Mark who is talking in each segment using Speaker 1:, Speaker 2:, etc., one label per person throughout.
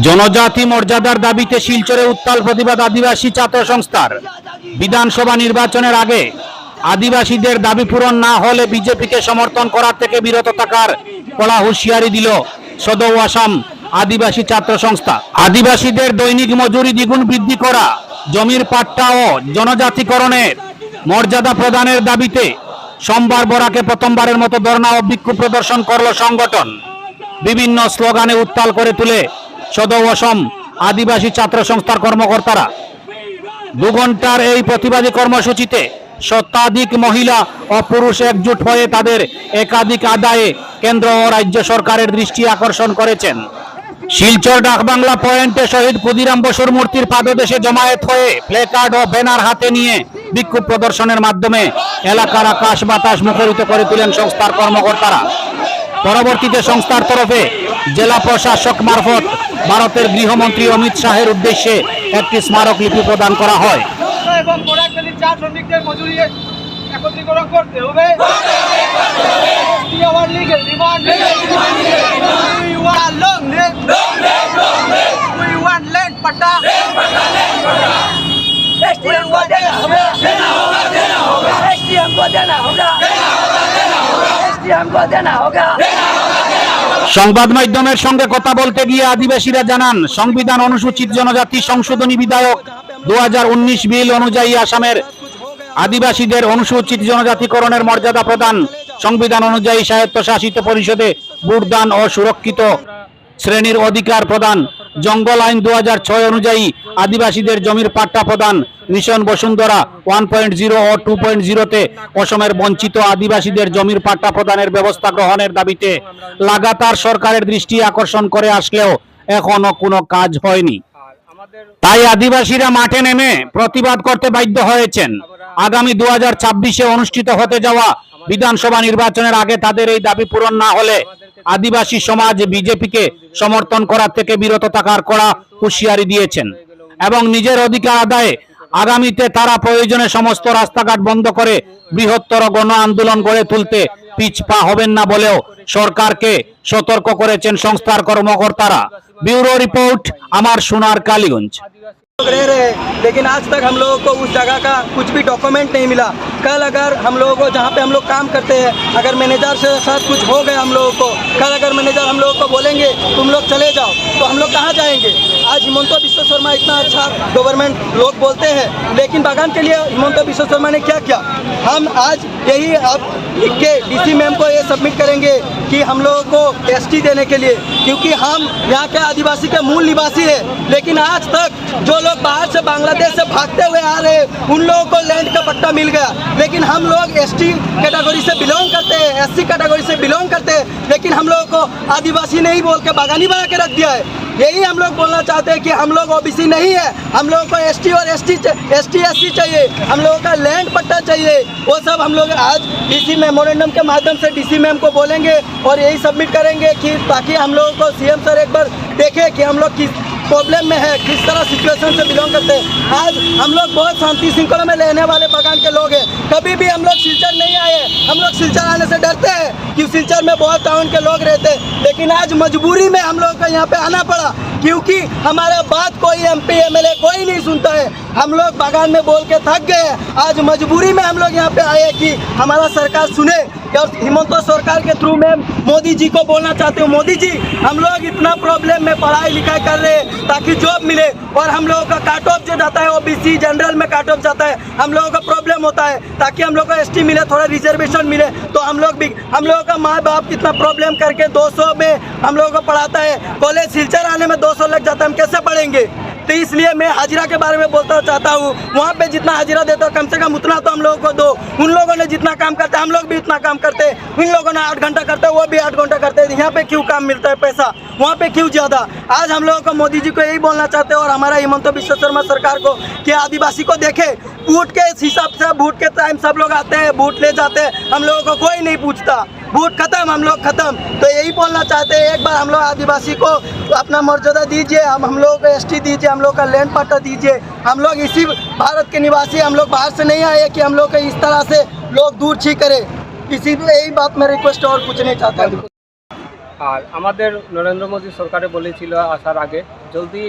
Speaker 1: জনজাতি মর্যাদার দাবিতে শিলচরে উত্তাল প্রতিবাদ আদিবাসী ছাত্র সংস্থার। বিধানসভা নির্বাচনের আগে আদিবাসীদের দাবি পূরণ না হলে বিজেপিকে সমর্থন করার থেকে বিরত থাকার কড়া হুঁশিয়ারি দিল সদৌ আসাম আদিবাসী ছাত্র সংস্থা। আদিবাসীদের দৈনিক মজুরি দ্বিগুণ বৃদ্ধি করা, জমির পাট্টা ও জনজাতিকরণের মর্যাদা প্রদানের দাবিতে সোমবার বরাকে প্রথমবারের মতো ধর্ণা ও বিক্ষোভ প্রদর্শন করল সংগঠন। বিভিন্ন স্লোগানে উত্তাল করে তুলে সদৌ অসম আদিবাসী ছাত্র সংস্থার কর্মকর্তারা। 2 ঘন্টার এই প্রতিবাদী কর্মসূচিতে শতাধিক মহিলা ও পুরুষ একজোট হয়ে তাদের একাধিক আদায়ে কেন্দ্র ও রাজ্য সরকারের দৃষ্টি আকর্ষণ করেছেন। শিলচর ডাকবাংলা পয়েন্টে শহীদ ক্ষুদিরাম বসুর মূর্তির পাদদেশে জমায়েত হয়ে প্লেকার্ড ও ব্যানার হাতে নিয়ে বিক্ষোভ প্রদর্শনের মাধ্যমে এলাকার আকাশ বাতাস মুখরিত করে তুলেন সংস্থার কর্মকর্তারা। পরবর্তীতে সংস্থার তরফে জেলা প্রশাসক মারফত ভারতের গৃহমন্ত্রী অমিত শাহের উদ্দেশ্যে একটি স্মারকলিপি প্রদান করা হয়। সংবাদ মাধ্যমের সঙ্গে কথা বলতে গিয়ে আদিবাসীরা জানান, সংবিধান অনুসূচিত জনজাতি সংশোধনী বিধেয়ক 2019 বিল অনুযায়ী আসামের আদিবাসীদের অনুসূচিত জনজাতিকরণের মর্যাদা প্রদান, সংবিধান অনুযায়ী স্বায়ত্তশাসিত পরিষদে ভোটদান ও সুরক্ষিত শ্রেণীর অধিকার প্রদান, জঙ্গল আইন 2006 অনুযায়ী আদিবাসীদের জমির পাট্টা প্রদান, মিশন বসুন্ধরা 1.0 ও 2.0-তে অসমের বঞ্চিত আদিবাসীদের জমির পাট্টা প্রদানের ব্যবস্থা গ্রহণের দাবিতে লাগাতার সরকারের দৃষ্টি আকর্ষণ করে আসলেও এখনো কোনো কাজ হয়নি। তাই আদিবাসীরা মাঠে নেমে প্রতিবাদ করতে বাধ্য হয়েছেন। আগামী 2026-এ অনুষ্ঠিত হতে যাওয়া বিধানসভা নির্বাচনের আগে তাদের এই দাবি পূরণ না হলে আদিবাসী সমাজ বিজেপিকে সমর্থন করার থেকে বিরত থাকার কড়া হুঁশিয়ারি দিয়েছেন এবং নিজের অধিকার আদায়ে আগামীতে তারা প্রয়োজনে সমস্ত রাস্তাঘাট বন্ধ করে বৃহত্তর গণ আন্দোলন গড়ে তুলতে পিছপা হবেন না বলেও সরকারকে সতর্ক করেছেন সংস্থার কর্মকর্তারা। ব্যুরো রিপোর্ট, আমার সোনার কালীগঞ্জ।
Speaker 2: रह रहे, लेकिन आज तक हम लोगों को उस जगह का कुछ भी डॉक्यूमेंट नहीं मिला। कल अगर हम लोगों को जहाँ पे हम लोग काम करते हैं, अगर मैनेजर से साथ कुछ हो गया हम लोगों को, कल अगर मैनेजर हम लोगों को बोलेंगे तुम लोग चले जाओ, तो हम लोग कहाँ जाएंगे? आज हिमंत बिश्व शर्मा इतना अच्छा गवर्नमेंट लोग बोलते हैं, लेकिन बागान के लिए हिमंत बिश्व शर्मा ने क्या किया? हम आज यही अब लिख के डीसी मैम को ये सबमिट करेंगे कि हम लोगों को एसटी देने के लिए, क्योंकि हम यहाँ के आदिवासी के मूल निवासी है। लेकिन आज तक जो लोग बाहर से बांग्लादेश से भागते हुए आ रहे हैं उन लोगों को लैंड का पट्टा मिल गया, लेकिन हम लोग एसटी कैटेगरी से बिलोंग करते हैं, एससी कैटेगरी से बिलोंग करते हैं, लेकिन हम लोगों को आदिवासी नहीं बोल के बागानी बना के रख दिया है। यही हम लोग बोलना चाहते हैं कि हम लोग ओबीसी नहीं है, हम लोगों को एसटी और एससी चाहिए, हम लोगों का लैंड पट्टा चाहिए। वो सब हम लोग आज डीसी मेमोरेंडम के माध्यम से डीसी मैम को बोलेंगे और यही सबमिट करेंगे कि ताकि हम लोगों को सीएम सर एक बार देखें कि हम लोग किस प्रॉब्लम में है, किस तरह सिचुएशन से बिलोंग करते हैं। आज हम लोग बहुत शांति श्रृंखला में रहने वाले बगान के लोग हैं, कभी भी हम लोग सिलचर नहीं आए, हम लोग सिलचर आने से डरते हैं कि सिलचर में बहुत टाउन के लोग रहते हैं, लेकिन आज मजबूरी में हम लोग को यहाँ पे आना पड़ा, क्योंकि हमारा बात कोई एमपी एमएलए कोई नहीं सुनता है। हम लोग बागान में बोल के थक गए, आज मजबूरी में हम लोग यहाँ पे आए कि हमारा सरकार सुने। और हिमंत सरकार के थ्रू मैं मोदी जी को बोलना चाहती हूँ, मोदी जी हम लोग इतना प्रॉब्लम में पढ़ाई लिखाई कर रहे हैं ताकि जॉब मिले, और हम लोगों का काट ऑफ जो जाता है ओबीसी जनरल में काट ऑफ जाता है, हम लोगों का प्रॉब्लम होता है, ताकि हम लोग को एसटी मिले, थोड़ा रिजर्वेशन मिले, तो हम लोगों का माँ बाप कितना प्रॉब्लम करके 200 में हम लोगों को पढ़ाता है, कॉलेज सिलचर आने में 200 लग जाता है, हम कैसे पढ़ेंगे? तो इसलिए मैं हाजिरा के बारे में बोलना चाहता हूँ, वहाँ पे जितना हाजिरा देता हो कम से कम उतना तो हम लोगों को दो। उन लोगों ने जितना काम करते हैं हम लोग भी उतना काम करते हैं, उन लोगों ने 8 घंटा करते हैं वो भी 8 घंटा करते हैं, यहाँ पे क्यों काम मिलता है पैसा, वहाँ पे क्यों ज़्यादा? आज हम लोगों को मोदी जी को यही बोलना चाहते हैं और हमारा हिमंत बिश्व शर्मा सरकार को कि आदिवासी को देखे, बूट के हिसाब से बूट के टाइम सब लोग आते हैं, बूट ले जाते हैं, हम लोगों को कोई नहीं पूछता, बूट खत्म, हम लोग खत्म। तो यही बोलना चाहते हैं, एक बार हम लोग आदिवासी को अपना मर्यादा दीजिए, हम लोगों को एसटी दीजिए, हम लोग का लैंड पट्टा दीजिए। हम लोग इसी भारत के निवासी, हम लोग बाहर से नहीं आए कि हम लोग को इस तरह से लोग दूर छी करें। इसी यही बात में रिक्वेस्ट और कुछ नहीं चाहता।
Speaker 3: আর আমাদের নরেন্দ্র মোদী সরকারে বলেছিল আসার আগে জলদি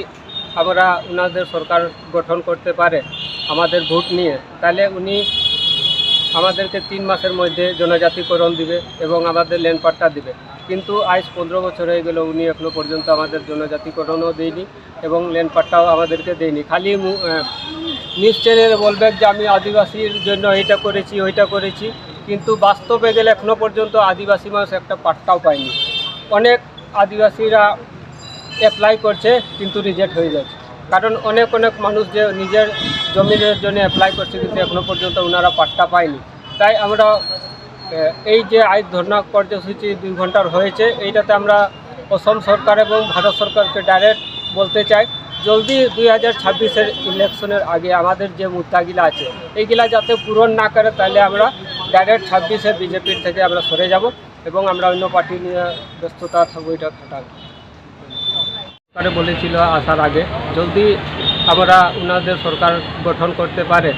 Speaker 3: আমরা ওনাদের সরকার গঠন করতে পারে আমাদের ভোট নিয়ে, তাহলে উনি আমাদেরকে 3 মাসের মধ্যে জনজাতিকরণ দিবে এবং আমাদের ল্যান্ড পাট্টা দিবে। কিন্তু আজ 15 বছর হয়ে গেল, উনি এখনো পর্যন্ত আমাদের জনজাতিকরণও দেয়নি এবং ল্যান্ড পাট্টাও আমাদেরকে দেয়নি। খালি নিউজ চ্যানেলে বলবে যে আমি আদিবাসীর জন্য এইটা করেছি ওইটা করেছি, কিন্তু বাস্তবে গেলে এখনো পর্যন্ত আদিবাসী মানুষ একটা পাট্টাও পায়নি। অনেক আদিবাসীরা অ্যাপ্লাই করছে কিন্তু রিজেক্ট হয়ে যাচ্ছে, কারণ অনেক মানুষ যে নিজের জমিনের জন্য অ্যাপ্লাই করছে কিন্তু এখনো পর্যন্ত ওনারা পাট্টা পায়নি। তাই আমরা এই যে আজ ধর্ণা কর্মসূচি 2 ঘন্টার হয়েছে, এইটাতে আমরা অসম সরকার এবং ভারত সরকারকে ডাইরেক্ট বলতে চাই জলদি 2026-এর ইলেকশনের আগে আমাদের যে মুদ্দাগুলো আছে এইগুলা যাতে পূরণ না করে, তাহলে আমরা ডাইরেক্ট 26-এ বিজেপির থেকে আমরা সরে যাব এবং আমরা অন্য পার্টি নিয়ে ব্যস্ততা থাকবো। এটা খাটাবো সরকারে বলেছিল আসার আগে জলদি আমরা ওনাদের সরকার গঠন করতে পারে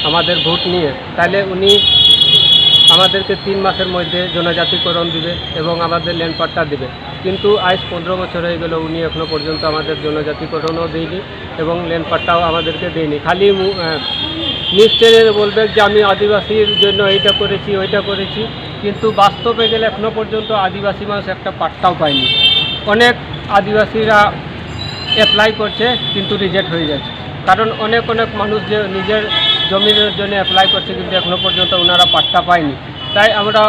Speaker 3: আমাদের ভোট নিয়ে, তাহলে উনি আমাদেরকে 3 মাসের মধ্যে জনজাতিকরণ দিবে এবং আমাদের ল্যান্ড পাট্টা দিবে। কিন্তু আজ 15 বছর হয়ে গেল, উনি এখনো পর্যন্ত আমাদের জনজাতিকরণও দেয়নি এবং ল্যান্ড পাট্টাও আমাদেরকে দেয়নি। খালি নিউজ চ্যানেলে বলবে যে আমি আদিবাসীর জন্য এইটা করেছি ওইটা করেছি, কিন্তু বাস্তবে গেলে এখনো পর্যন্ত আদিবাসী মানুষ একটা পাট্টাও পায়নি। অনেক আদিবাসীরা অ্যাপ্লাই করছে কিন্তু রিজেক্ট হয়ে যাচ্ছে, কারণ অনেক মানুষ যে নিজের জমিনের জন্য অ্যাপ্লাই করছে কিন্তু এখনো পর্যন্ত ওনারা পাট্টা পায়নি। তাই আমরা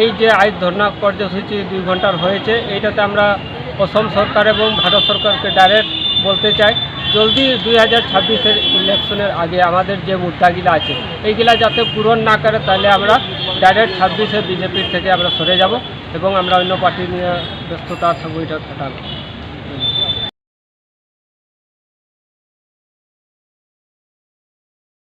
Speaker 3: এই যে আজ ধর্ণা কর্মসূচি 2 ঘন্টার হয়েছে, এইটাতে আমরা অসম সরকার এবং ভারত সরকারকে ডাইরেক্ট বলতে চাই জলদি 2026-এর ইলেকশনের আগে আমাদের যে মুদ্দাগুলো আছে এইগুলা যাতে পূরণ না করে, তাহলে আমরা ডাইরেক্ট 26-এ বিজেপির থেকে আমরা সরে যাব এবং আমরা অন্য পার্টি নিয়ে ব্যস্ততা থাকবো। এটা খাটাবো।